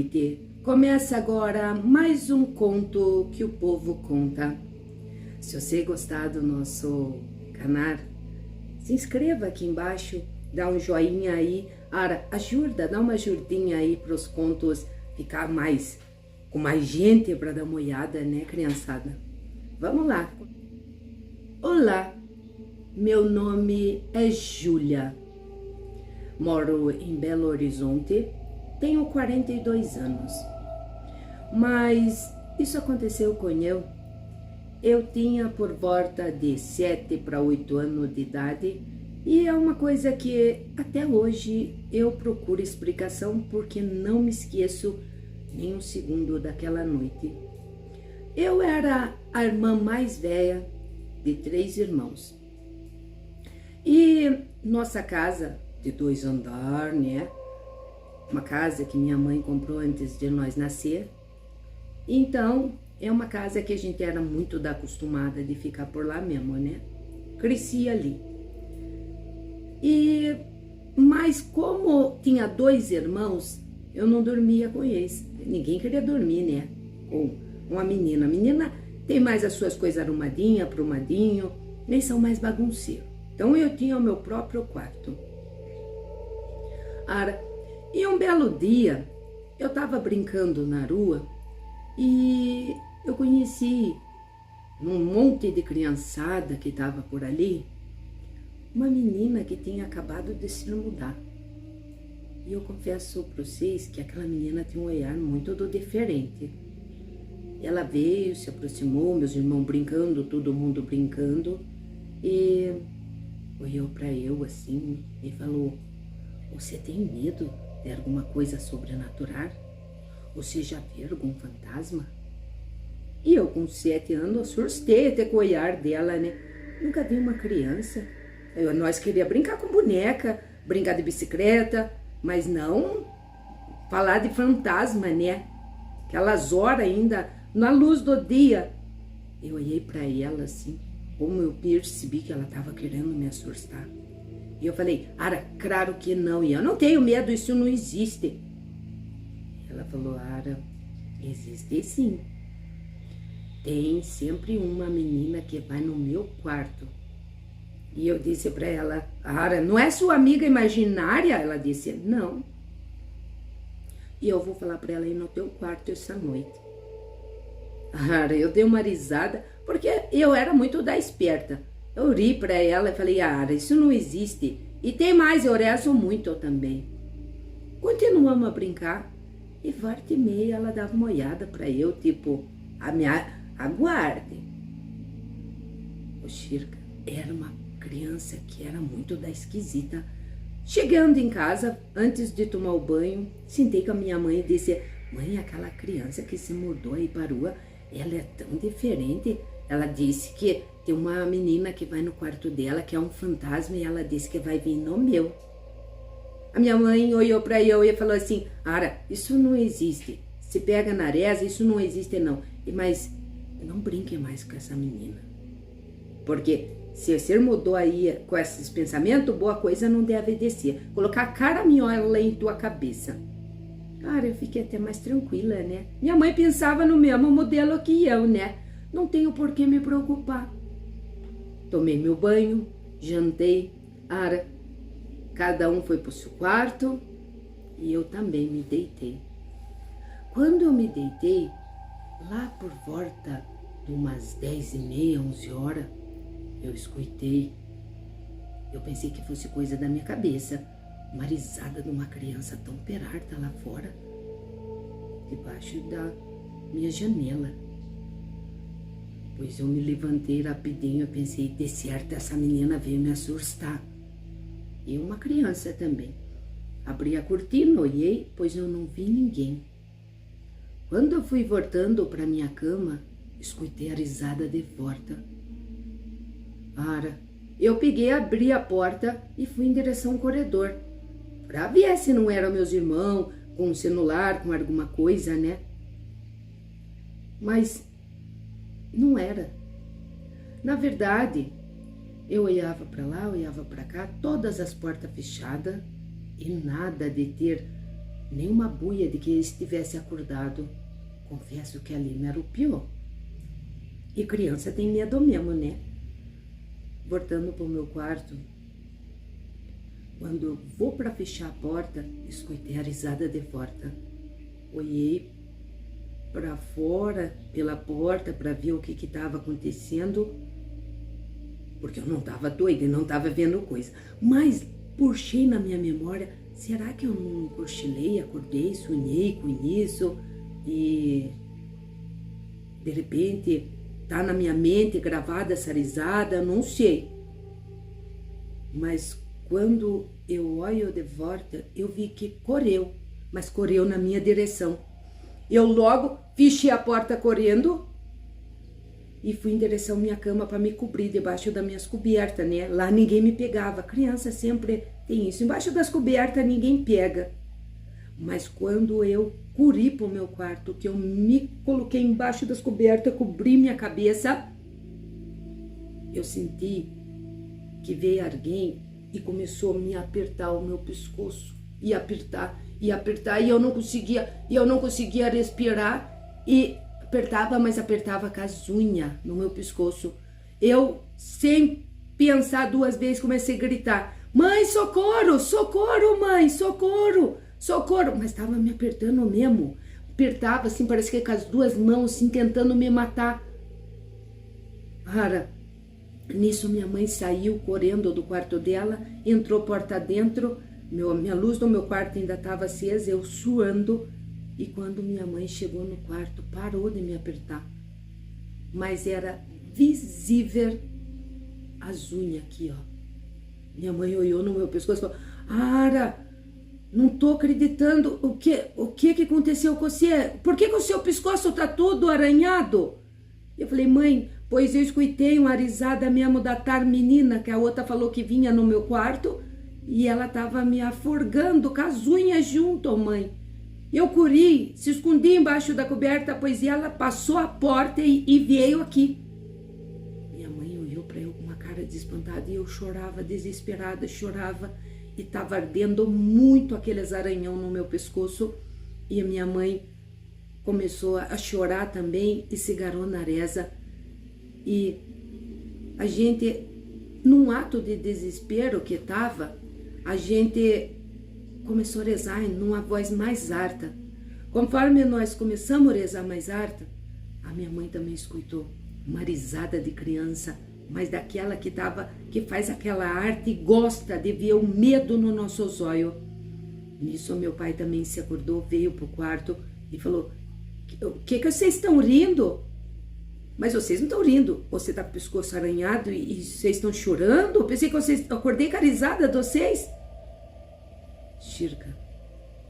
noite. Começa agora mais um conto que o povo conta. Se você gostar do nosso canal, se inscreva aqui embaixo, dá um joinha aí, dá uma ajudinha aí para os contos ficar com mais gente para dar uma olhada, né, criançada? Vamos lá. Olá, meu nome é Júlia. Moro em Belo Horizonte, tenho 42 anos. Mas isso aconteceu com eu tinha por volta de 7 para 8 anos de idade e é uma coisa que até hoje eu procuro explicação porque não me esqueço nem um segundo daquela noite. Eu era a irmã mais velha de 3 irmãos. E nossa casa de 2 andares, né? Uma casa que minha mãe comprou antes de nós nascer. Então, é uma casa que a gente era muito acostumada de ficar por lá mesmo, né? Cresci ali. Mas como tinha 2 irmãos, eu não dormia com eles. Ninguém queria dormir, né? Com uma menina. A menina tem mais as suas coisas arrumadinhas, aprumadinho, nem são mais bagunceiros. Então, eu tinha o meu próprio quarto. E um belo dia, eu estava brincando na rua e eu conheci num monte de criançada que estava por ali, uma menina que tinha acabado de se mudar. E eu confesso para vocês que aquela menina tinha um olhar muito diferente. Ela veio, se aproximou, meus irmãos brincando, todo mundo brincando, e olhou para eu assim e falou: "Você tem medo de alguma coisa sobrenatural? Você já viu algum fantasma?" E eu com 7 anos assustei até com o olhar dela, né? Nunca vi uma criança. Nós queríamos brincar com boneca, brincar de bicicleta, mas não falar de fantasma, né? Aquelas horas ainda, na luz do dia. Eu olhei para ela assim, como eu percebi que ela estava querendo me assustar. E eu falei: claro que não, e eu não tenho medo, isso não existe. Ela falou: existe sim. Tem sempre uma menina que vai no meu quarto. E eu disse para ela: não é sua amiga imaginária? Ela disse: não. E eu vou falar para ela ir no teu quarto essa noite. Eu dei uma risada, porque eu era muito da esperta. Eu ri para ela e falei: isso não existe. E tem mais, eu rezo muito também. Continuamos a brincar. E volta e meia ela dava uma olhada para eu, tipo, aguarde. O Chirca era uma criança que era muito da esquisita. Chegando em casa, antes de tomar o banho, sentei com a minha mãe e disse: "Mãe, aquela criança que se mudou aí para a rua, ela é tão diferente." Ela disse que tem uma menina que vai no quarto dela, que é um fantasma, e ela disse que vai vir no meu. A minha mãe olhou para eu e falou assim: isso não existe. Se pega na reza, isso não existe não. Mas não brinque mais com essa menina. Porque se você mudou aí com esses pensamentos, boa coisa não deve descer. Colocar caraminhola em tua cabeça. Eu fiquei até mais tranquila, né? Minha mãe pensava no mesmo modelo que eu, né? Não tenho por que me preocupar. Tomei meu banho, jantei. Cada um foi para o seu quarto e eu também me deitei. Quando eu me deitei, lá por volta de umas 10h30, 11 horas, eu escutei. Eu pensei que fosse coisa da minha cabeça. Uma risada de uma criança tão perarta lá fora, debaixo da minha janela. Pois eu me levantei rapidinho, eu pensei: de certo essa menina veio me assustar. E uma criança também. Abri a cortina, olhei, pois eu não vi ninguém. Quando eu fui voltando para minha cama, escutei a risada de volta. Eu peguei, abri a porta e fui em direção ao corredor, para ver se não eram meus irmãos com um celular, com alguma coisa, né? Mas não era. Na verdade, eu olhava para lá, olhava para cá, todas as portas fechadas e nada de ter nem uma buia de que ele estivesse acordado. Confesso que ali me arrepiou. E criança tem medo mesmo, né? Voltando para o meu quarto, quando eu vou para fechar a porta, escutei a risada de porta. Olhei para fora, pela porta, para ver o que estava acontecendo, porque eu não estava doida e não estava vendo coisa. Mas puxei na minha memória, será que eu não cochilei, acordei, sonhei com isso e de repente tá na minha mente gravada essa risada? Não sei. Mas quando eu olho de volta, eu vi que correu, mas correu na minha direção. Eu logo fechei a porta correndo e fui em direção à minha cama para me cobrir debaixo das minhas cobertas, né? Lá ninguém me pegava. Criança sempre tem isso. Embaixo das cobertas ninguém pega. Mas quando eu corri para o meu quarto, que eu me coloquei embaixo das cobertas, cobri minha cabeça, eu senti que veio alguém e começou a me apertar o meu pescoço. E apertar, e eu não conseguia respirar. E apertava, mas apertava com as unhas no meu pescoço. Eu, sem pensar duas vezes, comecei a gritar: mãe, socorro, socorro, mãe, socorro, socorro. Mas estava me apertando mesmo. Apertava assim, parece que com as duas mãos, assim, tentando me matar. Cara, nisso minha mãe saiu correndo do quarto dela, entrou porta dentro, minha luz do meu quarto ainda estava acesa, eu suando. E quando minha mãe chegou no quarto, parou de me apertar. Mas era visível as unhas aqui, ó. Minha mãe olhou no meu pescoço e falou: Ara, não tô acreditando. O que aconteceu com você? Por que o seu pescoço tá todo arranhado? Eu falei: mãe, pois eu escutei uma risada mesmo da tar menina, que a outra falou que vinha no meu quarto, e ela tava me aforgando com as unhas junto, mãe. Eu corri, se escondi embaixo da coberta, pois ela passou a porta e veio aqui. Minha mãe olhou para eu com uma cara de espantada e eu chorava, desesperada, chorava. E estava ardendo muito aqueles arranhão no meu pescoço. E a minha mãe começou a chorar também e se agarrou na reza. E a gente, num ato de desespero que estava, a gente começou a rezar numa voz mais alta. Conforme nós começamos a rezar mais alta, a minha mãe também escutou uma risada de criança, mas daquela que faz aquela arte e gosta de ver o medo no nosso zóio. Nisso meu pai também se acordou, veio pro quarto e falou: o que vocês estão rindo? Mas vocês não estão rindo, você tá com o pescoço arranhado e vocês estão chorando? Eu pensei que eu acordei com a risada de vocês. Chirca,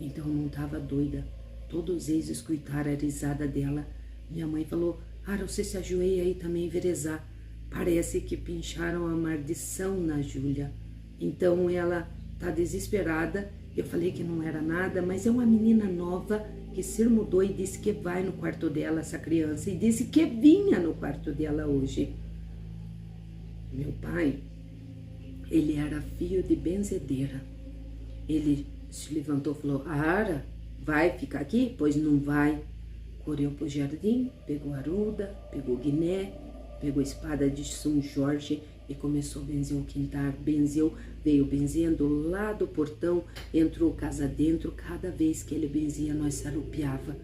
então não estava doida. Todos eles escutaram a risada dela. Minha mãe falou: Ara, você se ajoelha aí também rezar. Parece que pincharam a maldição na Júlia. Então ela tá desesperada. Eu falei que não era nada, mas é uma menina nova que se mudou e disse que vai no quarto dela, essa criança, e disse que vinha no quarto dela hoje. Meu pai, ele era filho de benzedeira. Ele se levantou e falou: Ara, vai ficar aqui? Pois não vai. Correu pro jardim, pegou a aruda, pegou o guiné, pegou a espada de São Jorge e começou a benzer o quintal. Benzeu, veio benzendo lá do portão, entrou casa dentro. Cada vez que ele benzia, nós se arrupiava.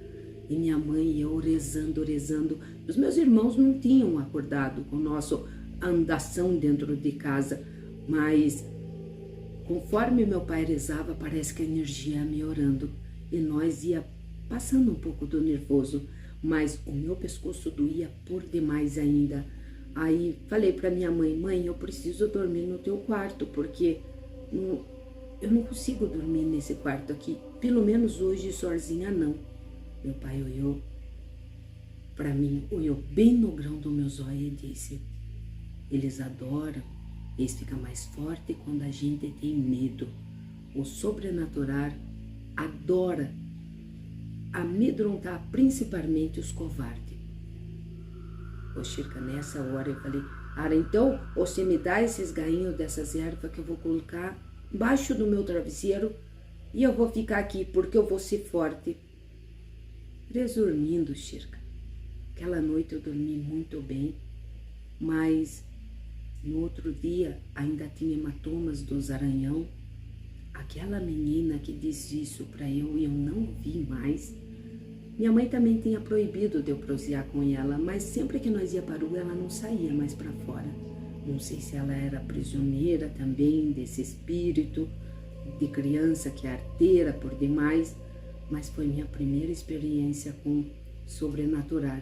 E minha mãe e eu rezando. Os meus irmãos não tinham acordado com nossa andação dentro de casa, mas conforme meu pai rezava, parece que a energia ia melhorando e nós ia passando um pouco do nervoso, mas o meu pescoço doía por demais ainda. Aí falei para minha mãe: mãe, eu preciso dormir no teu quarto, porque eu não consigo dormir nesse quarto aqui, pelo menos hoje sozinha não. Meu pai olhou para mim, olhou bem no grão do meu zóio e disse: eles adoram, eles ficam mais fortes quando a gente tem medo. O sobrenatural adora amedrontar principalmente os covardes. Ô Chirca, nessa hora eu falei: Ara, então você me dá esses gainhos dessas ervas que eu vou colocar embaixo do meu travesseiro e eu vou ficar aqui porque eu vou ser forte. Resormindo, Shirka. Aquela noite eu dormi muito bem, mas no outro dia ainda tinha hematomas dos aranhão. Aquela menina que disse isso para eu e eu não vi mais. Minha mãe também tinha proibido de eu prosear com ela, mas sempre que nós ia para a rua ela não saía mais para fora. Não sei se ela era prisioneira também desse espírito de criança que é arteira por demais, mas foi minha primeira experiência com sobrenatural.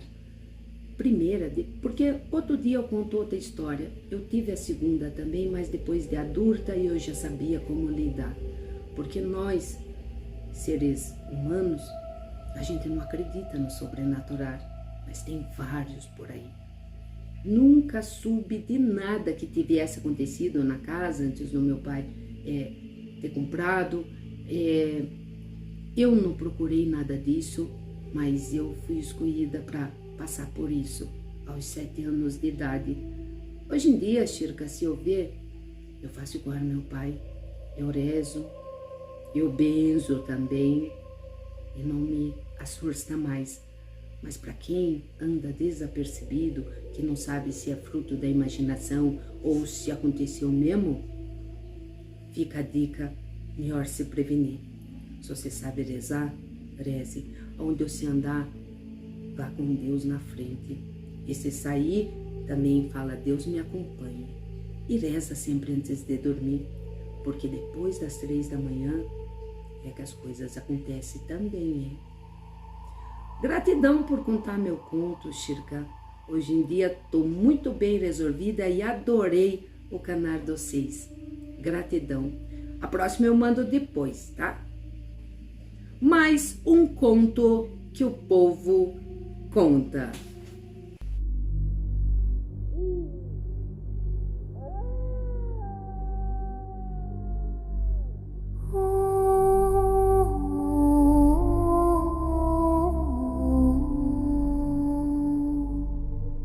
Primeira, porque outro dia eu conto outra história. Eu tive a segunda também, mas depois de adulta eu já sabia como lidar. Porque nós, seres humanos, a gente não acredita no sobrenatural, mas tem vários por aí. Nunca soube de nada que tivesse acontecido na casa antes do meu pai ter comprado. Eu não procurei nada disso, mas eu fui escolhida para passar por isso aos 7 anos de idade. Hoje em dia, Shirka, se eu ver, eu faço igual ao meu pai. Eu rezo, eu benzo também e não me assusta mais. Mas para quem anda desapercebido, que não sabe se é fruto da imaginação ou se aconteceu mesmo, fica a dica, melhor se prevenir. Se você sabe rezar, reze. Onde você andar, vá com Deus na frente. E se sair, também fala, Deus me acompanhe. E reza sempre antes de dormir, porque depois das 3 da manhã é que as coisas acontecem também, hein? Gratidão por contar meu conto, Shirka. Hoje em dia estou muito bem resolvida e adorei o canal de vocês. Gratidão. A próxima eu mando depois, tá? Mais um conto que o povo conta.